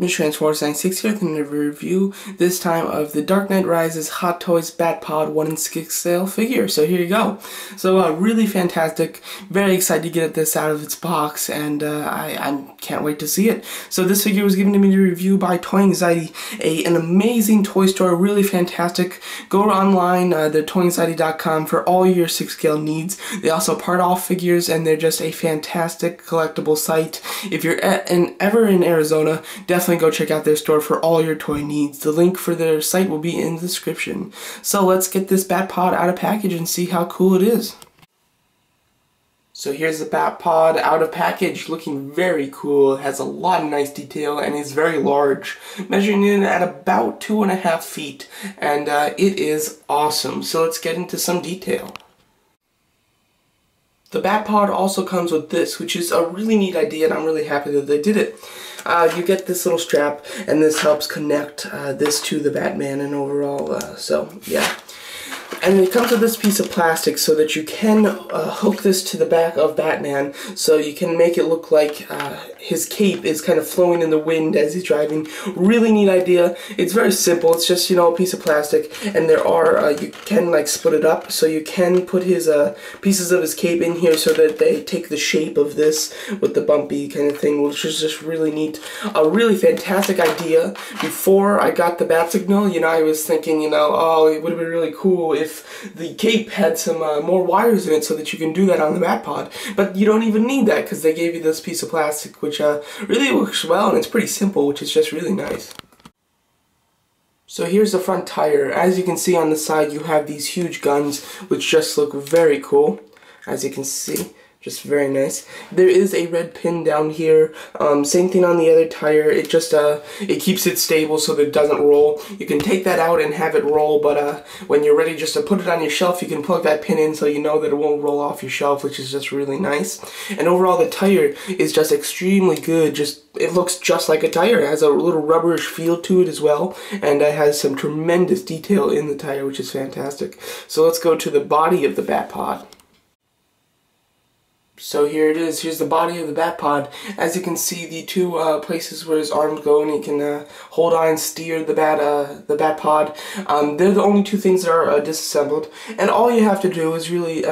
Transforce96 here with another review, this time of the Dark Knight Rises Hot Toys Bat Pod 1/6 scale figure. So here you go. So really fantastic, very excited to get this out of its box, and I can't wait to see it. So this figure was given to me to review by Toy Anxiety, an amazing toy store, really fantastic. Go online, they're toyanxiety.com for all your 6 scale needs. They also part off figures, and they're just a fantastic collectible site. If you're ever in Arizona, definitely go check out their store for all your toy needs. The link for their site will be in the description. So let's get this Bat Pod out of package and see how cool it is. So here's the Bat Pod out of package, looking very cool. It has a lot of nice detail and is very large, measuring in at about 2.5 feet, and it is awesome. So let's get into some detail. The Bat Pod also comes with this, which is a really neat idea, and I'm really happy that they did it. You get this little strap, and this helps connect this to the Batman and overall, so yeah. And it comes with this piece of plastic so that you can hook this to the back of Batman, so you can make it look like his cape is kind of flowing in the wind as he's driving. Really neat idea. It's very simple. It's just, you know, a piece of plastic, and there are, you can like split it up, so you can put his pieces of his cape in here so that they take the shape of this with the bumpy kind of thing, which is just really neat. A really fantastic idea. Before I got the bat signal, you know, I was thinking, you know, oh, it would have been really cool if the cape had some more wires in it so that you can do that on the Bat Pod. But you don't even need that because they gave you this piece of plastic, which really works well, and it's pretty simple, which is just really nice. So here's the front tire. As you can see on the side, you have these huge guns, which just look very cool, as you can see. Just very nice. There is a red pin down here. Same thing on the other tire. It just it keeps it stable so that it doesn't roll. You can take that out and have it roll, but when you're ready just to put it on your shelf, you can plug that pin in so you know that it won't roll off your shelf, which is just really nice. And overall, the tire is just extremely good. It looks just like a tire. It has a little rubberish feel to it as well, and it has some tremendous detail in the tire, which is fantastic. So let's go to the body of the Bat Pod. So here it is. Here's the body of the Bat Pod. As you can see, the two places where his arms go, and he can hold on and steer the Bat Pod. They're the only two things that are disassembled, and all you have to do is really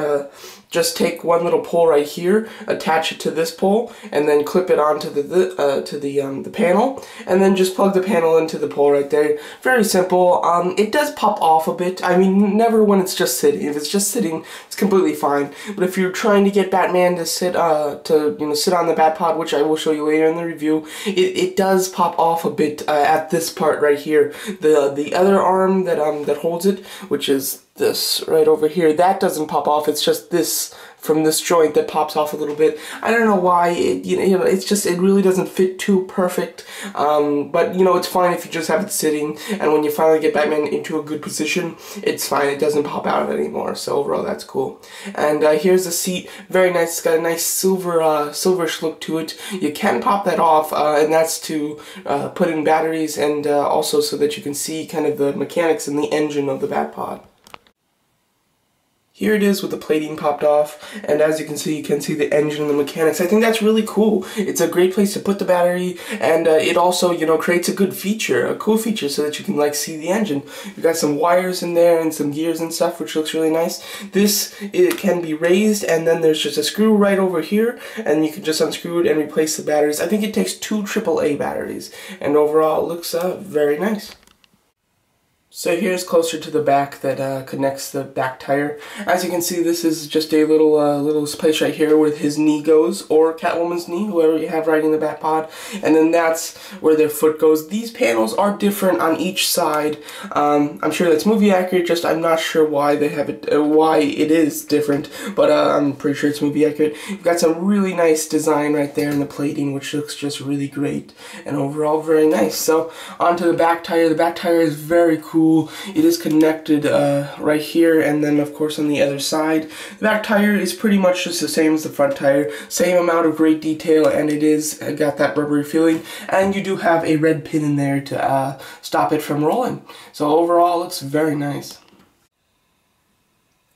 just take one little pole right here, attach it to this pole, and then clip it onto the panel, and then just plug the panel into the pole right there. Very simple. It does pop off a bit. I mean, never when it's just sitting. If it's just sitting, it's completely fine. But if you're trying to get Batman to sit, sit on the Bat Pod, which I will show you later in the review, it does pop off a bit at this part right here. The other arm that holds it, which is this right over here, that doesn't pop off. It's just this from this joint that pops off a little bit. I don't know why. It's just, it really doesn't fit too perfect. But you know, it's fine if you just have it sitting, and when you finally get Batman into a good position, it's fine. It doesn't pop out anymore. So overall, that's cool. And here's the seat. Very nice. It's got a nice silverish look to it. You can pop that off, and that's to put in batteries, and also so that you can see kind of the mechanics in the engine of the Bat Pod. Here it is with the plating popped off, and as you can see the engine and the mechanics. I think that's really cool. It's a great place to put the battery, and it also, you know, creates a cool feature so that you can like see the engine. You've got some wires in there and some gears and stuff, which looks really nice. It can be raised, and then there's just a screw right over here, and you can just unscrew it and replace the batteries. I think it takes 2 AAA batteries, and overall it looks very nice. So here's closer to the back that connects the back tire. As you can see, this is just a little place right here where his knee goes, or Catwoman's knee, whoever you have riding the Bat Pod, and then that's where their foot goes. These panels are different on each side. I'm sure that's movie accurate, just I'm not sure why they have it, why it is different, but I'm pretty sure it's movie accurate. You've got some really nice design right there in the plating, which looks just really great, and overall very nice. So onto the back tire. The back tire is very cool. It is connected right here, and then of course on the other side. The back tire is pretty much just the same as the front tire. Same amount of great detail, and it is got that rubbery feeling. And you do have a red pin in there to stop it from rolling. So overall, it looks very nice.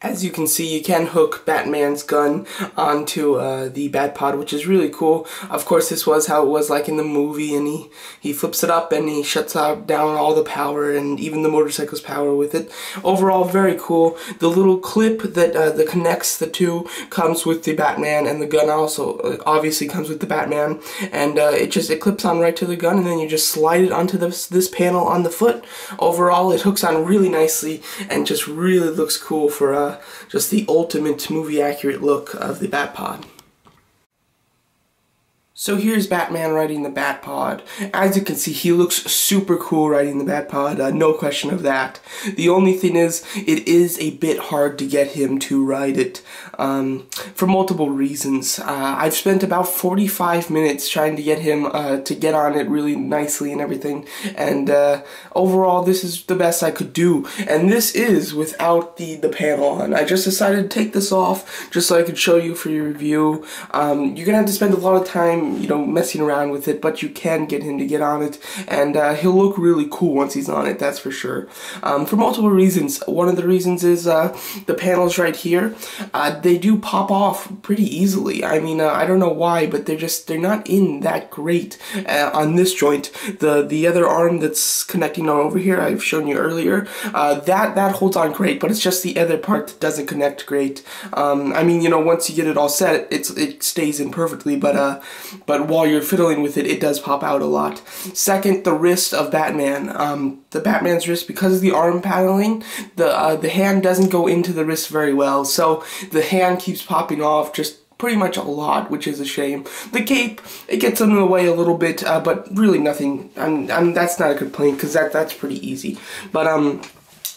As you can see, you can hook Batman's gun onto the Batpod, which is really cool. Of course, this was how it was like in the movie, and he flips it up and he shuts down all the power and even the motorcycle's power with it. Overall, very cool. The little clip that connects the two comes with the Batman, and the gun also obviously comes with the Batman. And it clips on right to the gun, and then you just slide it onto this panel on the foot. Overall, it hooks on really nicely and just really looks cool for just the ultimate movie accurate look of the Batpod. So here's Batman riding the Batpod. As you can see, he looks super cool riding the Batpod, no question of that. The only thing is, it is a bit hard to get him to ride it, for multiple reasons. I've spent about 45 minutes trying to get him to get on it really nicely and everything, and overall this is the best I could do. And this is without the panel on. I just decided to take this off just so I could show you for your review. You're gonna have to spend a lot of time, you know, messing around with it, but you can get him to get on it, and he'll look really cool once he's on it, that's for sure. For multiple reasons. One of the reasons is the panels right here. They do pop off pretty easily. I mean, I don't know why, but they're not in that great on this joint. The other arm that's connecting on over here, I've shown you earlier, that holds on great, but it's just the other part that doesn't connect great. I mean, you know, once you get it all set, it stays in perfectly, but while you're fiddling with it, it does pop out a lot. Second, the wrist of Batman. The Batman's wrist, because of the arm paneling, the hand doesn't go into the wrist very well, so the hand keeps popping off just pretty much a lot, which is a shame. The cape, it gets in the way a little bit, but really nothing. That's not a complaint, because that's pretty easy. But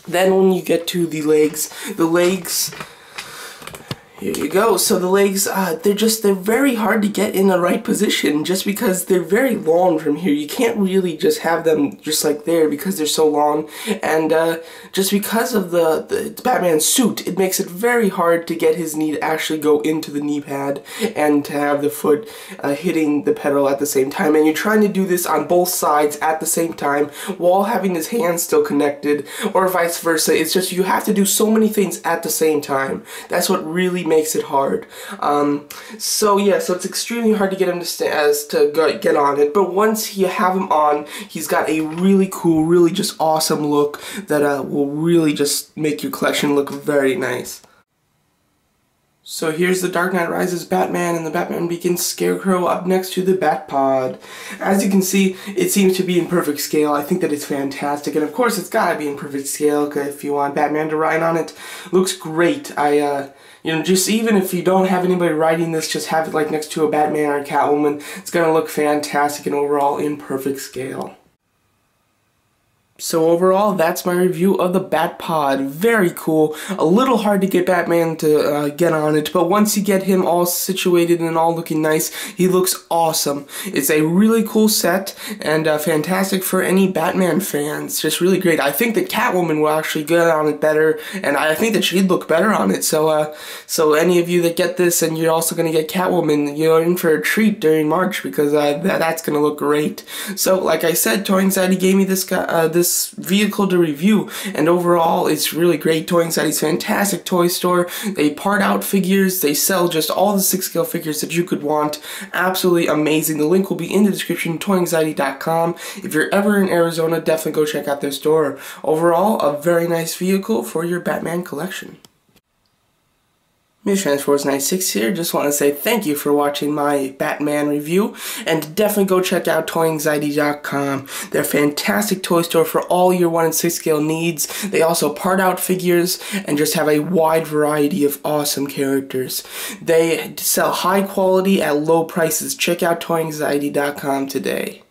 then when you get to the legs, here you go. So the legs, they're very hard to get in the right position just because they're very long from here. You can't really just have them just like there because they're so long, and just because of the Batman suit, it makes it very hard to get his knee to actually go into the knee pad and to have the foot hitting the pedal at the same time. And you're trying to do this on both sides at the same time while having his hands still connected, or vice versa. It's just you have to do so many things at the same time. That's what really makes it hard. So yeah, so it's extremely hard to get him to get on it, but once you have him on, he's got a really cool, really just awesome look that will really just make your collection look very nice. So here's the Dark Knight Rises Batman and the Batman Begins Scarecrow up next to the Batpod. As you can see, it seems to be in perfect scale. I think that it's fantastic, and of course it's gotta be in perfect scale if you want Batman to ride on it. Looks great. You know, just even if you don't have anybody riding this, just have it like next to a Batman or a Catwoman. It's gonna look fantastic and overall in perfect scale. So overall, that's my review of the Batpod. Very cool. A little hard to get Batman to get on it, but once you get him all situated and all looking nice, he looks awesome. It's a really cool set and fantastic for any Batman fans. Just really great. I think that Catwoman will actually get on it better, and I think that she'd look better on it. So any of you that get this and you're also going to get Catwoman, you're in for a treat during March, because that's going to look great. So like I said, Toy Anxiety gave me this vehicle to review, and overall it's really great. Toy Anxiety's fantastic toy store. They part out figures, they sell just all the 6-scale figures that you could want. Absolutely amazing. The link will be in the description, toyanxiety.com. If you're ever in Arizona, definitely go check out their store. Overall, a very nice vehicle for your Batman collection. MrTransforce96 here. Just want to say thank you for watching my Batman review, and definitely go check out toyanxiety.com. They're a fantastic toy store for all your 1 and 6 scale needs. They also part out figures and just have a wide variety of awesome characters. They sell high quality at low prices. Check out toyanxiety.com today.